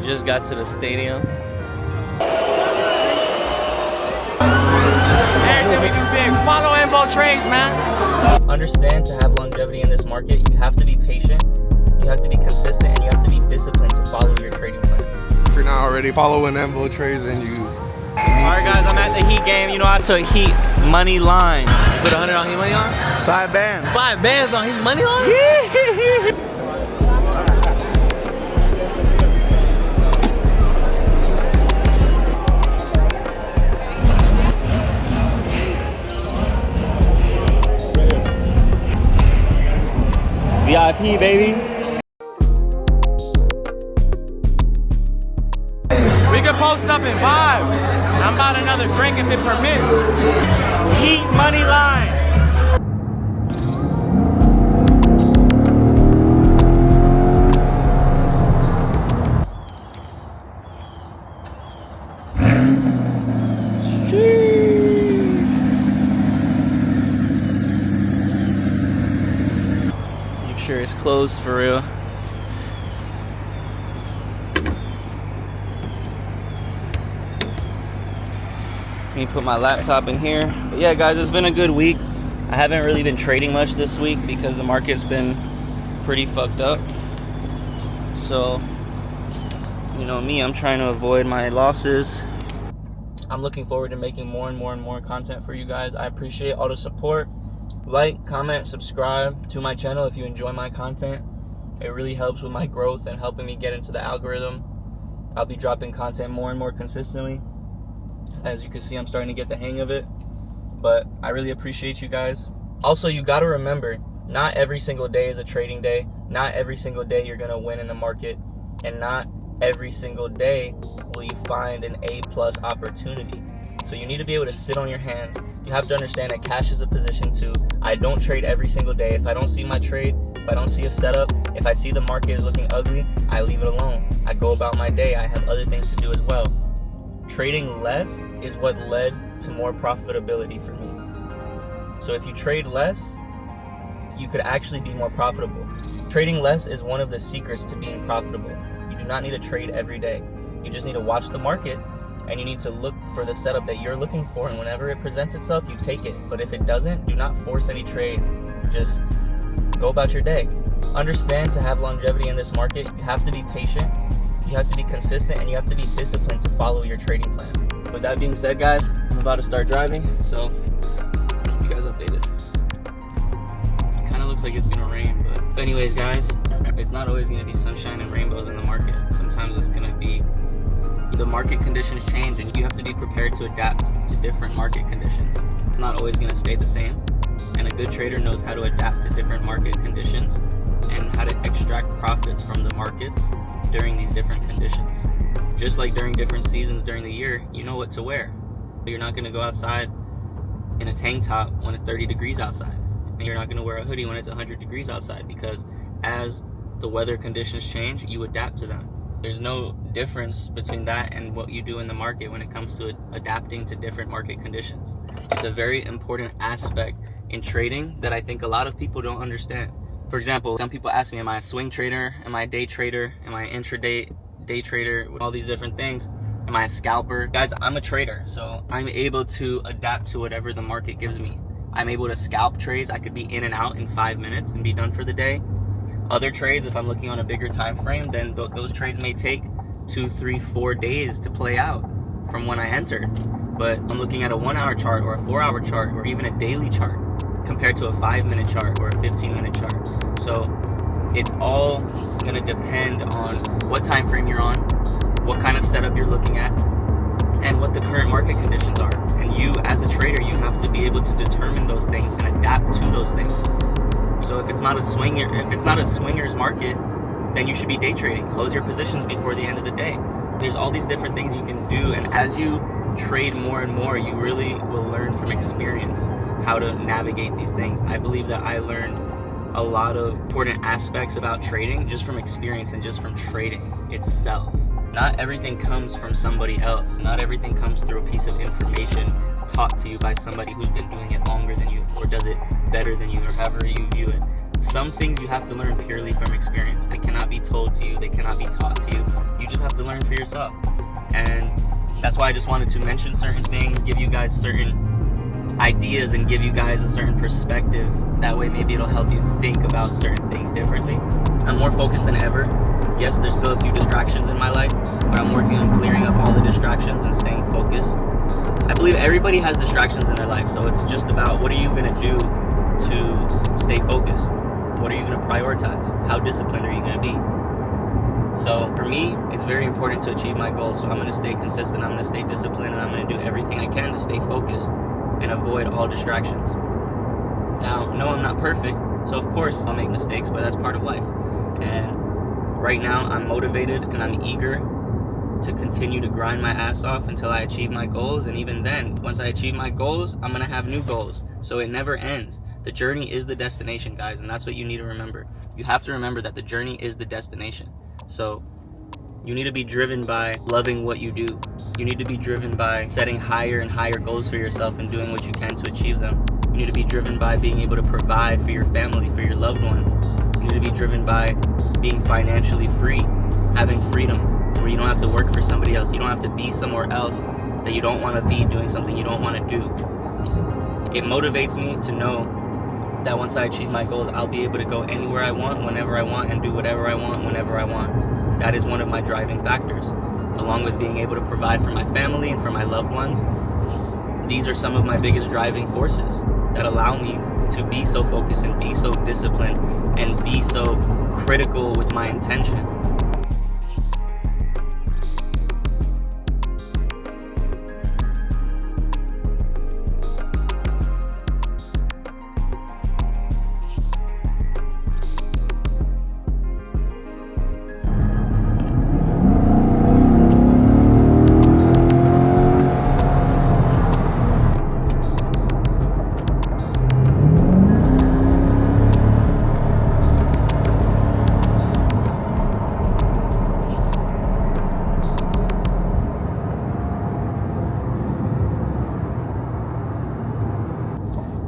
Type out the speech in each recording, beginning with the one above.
We just got to the stadium. Everything we do big. Follow Daytrades, man. Understand, to have longevity in this market, you have to be patient, you have to be consistent, and you have to be disciplined to follow your trading plan. If you're not already following Daytrades, then you. Alright guys, I'm at the Heat game. You know, I took Heat money line. You put 100 on Heat money on? 5 bands. 5 bands on Heat money on? VIP, baby. We can post up and vibe. I'm about another drink if it permits. Heat money line. Sure it's closed for real. Let me put my laptop in here. But yeah guys, it's been a good week. I haven't really been trading much this week because the market's been pretty fucked up. So, you know me, I'm trying to avoid my losses. I'm looking forward to making more and more content for you guys. I appreciate all the support. Like, comment, subscribe to my channel if you enjoy my content. It really helps with my growth and helping me get into the algorithm. I'll be dropping content more and more consistently. As you can see, I'm starting to get the hang of it. But I really appreciate you guys. Also, you gotta remember, not every single day is a trading day. Not every single day you're gonna win in the market. And not every single day will you find an A+ opportunity. So you need to be able to sit on your hands. You have to understand that cash is a position too. I don't trade every single day. If I don't see my trade, if I don't see a setup, if I see the market is looking ugly, I leave it alone. I go about my day. I have other things to do as well. Trading less is what led to more profitability for me. So if you trade less, you could actually be more profitable. Trading less is one of the secrets to being profitable. You do not need to trade every day. You just need to watch the market, and you need to look for the setup that you're looking for, and whenever it presents itself, you take it. But if it doesn't, do not force any trades. Just go about your day. Understand, to have longevity in this market, you have to be patient, you have to be consistent, and you have to be disciplined to follow your trading plan. With that being said, guys, I'm about to start driving, so I'll keep you guys updated. It kind of looks like it's gonna rain, but anyways, guys, it's not always gonna be sunshine and rainbows in the market. Sometimes it's gonna be the market conditions change, and you have to be prepared to adapt to different market conditions. It's not always going to stay the same, and a good trader knows how to adapt to different market conditions and how to extract profits from the markets during these different conditions. Just like during different seasons during the year, you know what to wear. You're not going to go outside in a tank top when it's 30 degrees outside, and you're not going to wear a hoodie when it's 100 degrees outside, because as the weather conditions change, you adapt to them. There's no difference between that and what you do in the market when it comes to adapting to different market conditions. It's a very important aspect in trading that I think a lot of people don't understand. For example, some people ask me, am I a swing trader? Am I a day trader? Am I an intraday day trader? With all these different things. Am I a scalper? Guys, I'm a trader, so I'm able to adapt to whatever the market gives me. I'm able to scalp trades. I could be in and out in 5 minutes and be done for the day. Other trades, if I'm looking on a bigger time frame, then those trades may take 2, 3, 4 days to play out from when I entered. But I'm looking at a 1-hour chart or a 4-hour chart or even a daily chart compared to a 5-minute chart or a 15-minute chart. So it's all gonna depend on what time frame you're on, what kind of setup you're looking at, and what the current market conditions are. And you, as a trader, you have to be able to determine those things and adapt to those things. So if it's not a swinger's market, then you should be day trading. Close your positions before the end of the day. There's all these different things you can do, and as you trade more and more, you really will learn from experience how to navigate these things. I believe that I learned a lot of important aspects about trading just from experience and just from trading itself. Not everything comes from somebody else. Not everything comes through a piece of information taught to you by somebody who's been doing it longer than you or does it better than you, or however you view it. Some things you have to learn purely from experience. They cannot be told to you. They cannot be taught to you. You just have to learn for yourself. And that's why I just wanted to mention certain things, give you guys certain ideas, and give you guys a certain perspective. That way maybe it'll help you think about certain things differently. I'm more focused than ever. Yes, there's still a few distractions in my life, but I'm working on clearing up all the distractions and staying focused. I believe everybody has distractions in their life, so it's just about what are you going to do to stay focused? What are you going to prioritize? How disciplined are you going to be? So for me, it's very important to achieve my goals, so I'm going to stay consistent, I'm going to stay disciplined, and I'm going to do everything I can to stay focused and avoid all distractions. Now, no, I'm not perfect, so of course I'll make mistakes, but that's part of life. And right now, I'm motivated and I'm eager to continue to grind my ass off until I achieve my goals. And even then, once I achieve my goals, I'm gonna have new goals. So it never ends. The journey is the destination, guys, and that's what you need to remember. You have to remember that the journey is the destination. So you need to be driven by loving what you do. You need to be driven by setting higher and higher goals for yourself and doing what you can to achieve them. You need to be driven by being able to provide for your family, for your loved ones. You need to be driven by being financially free, having freedom, where you don't have to work for somebody else. You don't have to be somewhere else that you don't want to be, doing something you don't want to do. It motivates me to know that once I achieve my goals, I'll be able to go anywhere I want, whenever I want, and do whatever I want, whenever I want. That is one of my driving factors, along with being able to provide for my family and for my loved ones. These are some of my biggest driving forces that allow me to be so focused and be so disciplined and be so critical with my intention.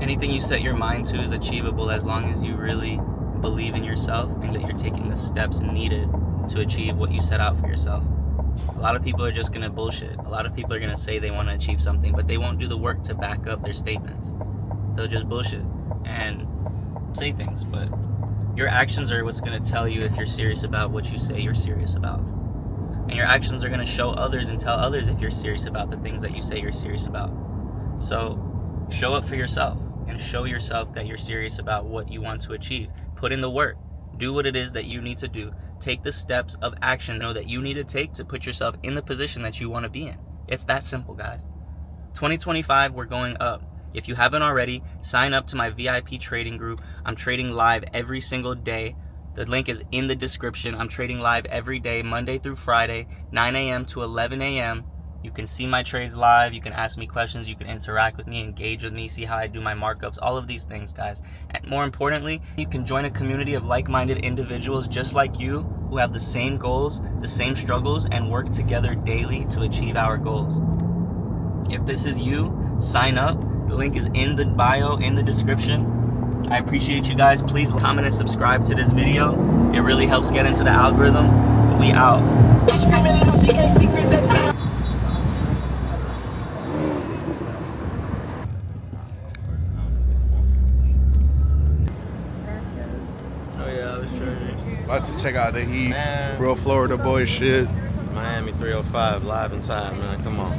Anything you set your mind to is achievable as long as you really believe in yourself and that you're taking the steps needed to achieve what you set out for yourself. A lot of people are just going to bullshit. A lot of people are going to say they want to achieve something, but they won't do the work to back up their statements. They'll just bullshit and say things, but your actions are what's going to tell you if you're serious about what you say you're serious about. And your actions are going to show others and tell others if you're serious about the things that you say you're serious about. So show up for yourself and show yourself that you're serious about what you want to achieve. Put in the work. Do what it is that you need to do. Take the steps of action that you need to take to put yourself in the position that you want to be in. It's that simple, guys. 2025, we're going up. If you haven't already, sign up to my VIP trading group. I'm trading live every single day. The link is in the description. I'm trading live every day, Monday through Friday, 9 a.m. to 11 a.m. You can see my trades live. You can ask me questions. You can interact with me, engage with me, see how I do my markups, all of these things, guys. And more importantly, you can join a community of like-minded individuals just like you who have the same goals, the same struggles, and work together daily to achieve our goals. If this is you, sign up. The link is in the bio, in the description. I appreciate you guys. Please comment and subscribe to this video. It really helps get into the algorithm. We out. About to check out the Heat, Man. real Florida boy shit. Miami 305 live in time, man. Come on.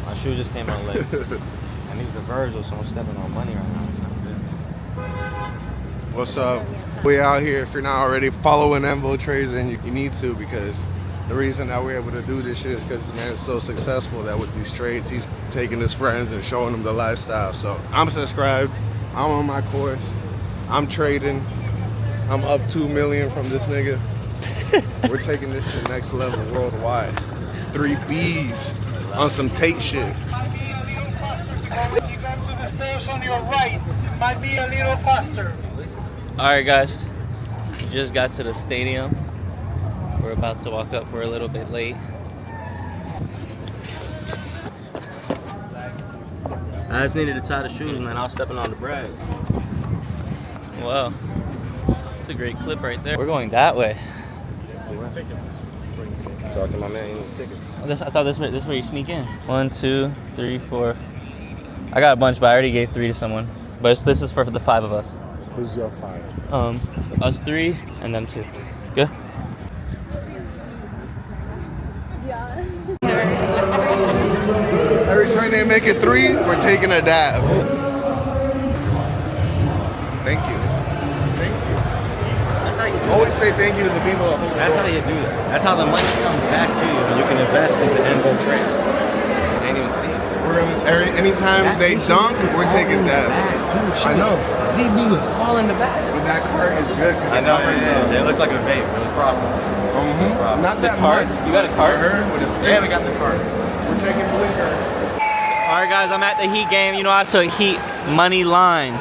My shoe just came out late. And these are Virgil, so I'm stepping on money right now. It's not good. What's up? We out here. If you're not already following Daytrading, you need to, because the reason that we're able to do this shit is because this man is so successful that with these trades, he's taking his friends and showing them the lifestyle. So I'm subscribed. I'm on my course. I'm trading. I'm up 2 million from this nigga. We're taking this to the next level worldwide. 3 Bs on some Tate shit. Might be a little faster. When you go to the stairs on your right, might be a little faster. Alright guys, we just got to the stadium. We're about to walk up. We're a little bit late. I just needed to tie the shoes, man. I was stepping on the bread. Wow. That's a great clip right there. We're going that way. Tickets. Talk to my man, you need tickets. I thought this is where you sneak in. 1, 2, 3, 4. I got a bunch, but I already gave 3 to someone. But this is for the 5 of us. Who's your 5? Us 3 and them 2. Good. Every time they make it 3, we're taking a dab. Thank you. Thank you. That's how you do Always say thank you to the people. That's how you do that. That's how the money comes back to you and you can invest into Envo trades. You ain't even see it. Anytime they dunk, we're taking that. I know. ZB was all in the back. But that card is good. I know, yeah. It looks like a vape. It was profitable. Not that Cards? much. You got a card? Yeah, we got the card. We're taking blinkers. Alright guys, I'm at the Heat game. You know I took Heat money line.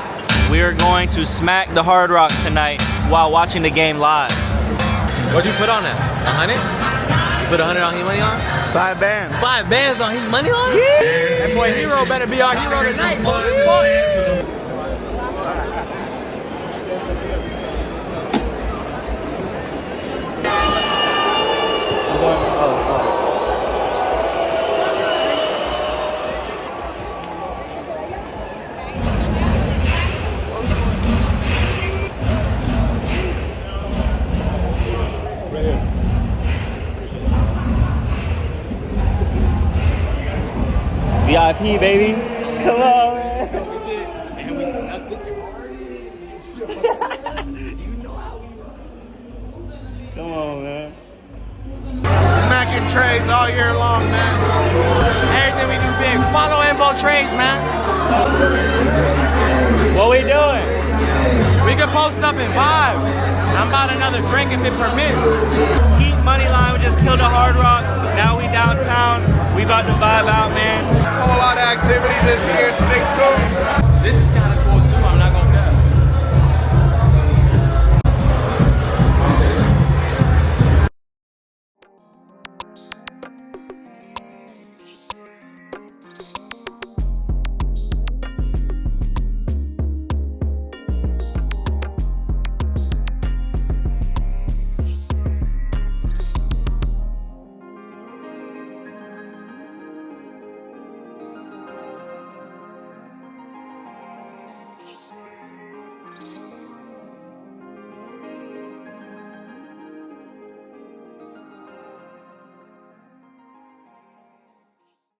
We are going to smack the Hard Rock tonight while watching the game live. What'd you put on that? 100? You put 100 on Heat money on? 5 bands. 5 bands on Heat money on? Yeah. That boy Hero better be our hero tonight. VIP, baby. Come on, man. And we snuck the card in. You know how we run. Come on, man. Smacking trades all year long, man. Everything we do big. Follow Envo Trades, man. What we doing? We can post up and vibe. I'm about another drink if it permits. Heat money line. We just killed a Hard Rock. Now we downtown. We about to vibe out, man. A whole lot of activity this year, Stick 2. This is kind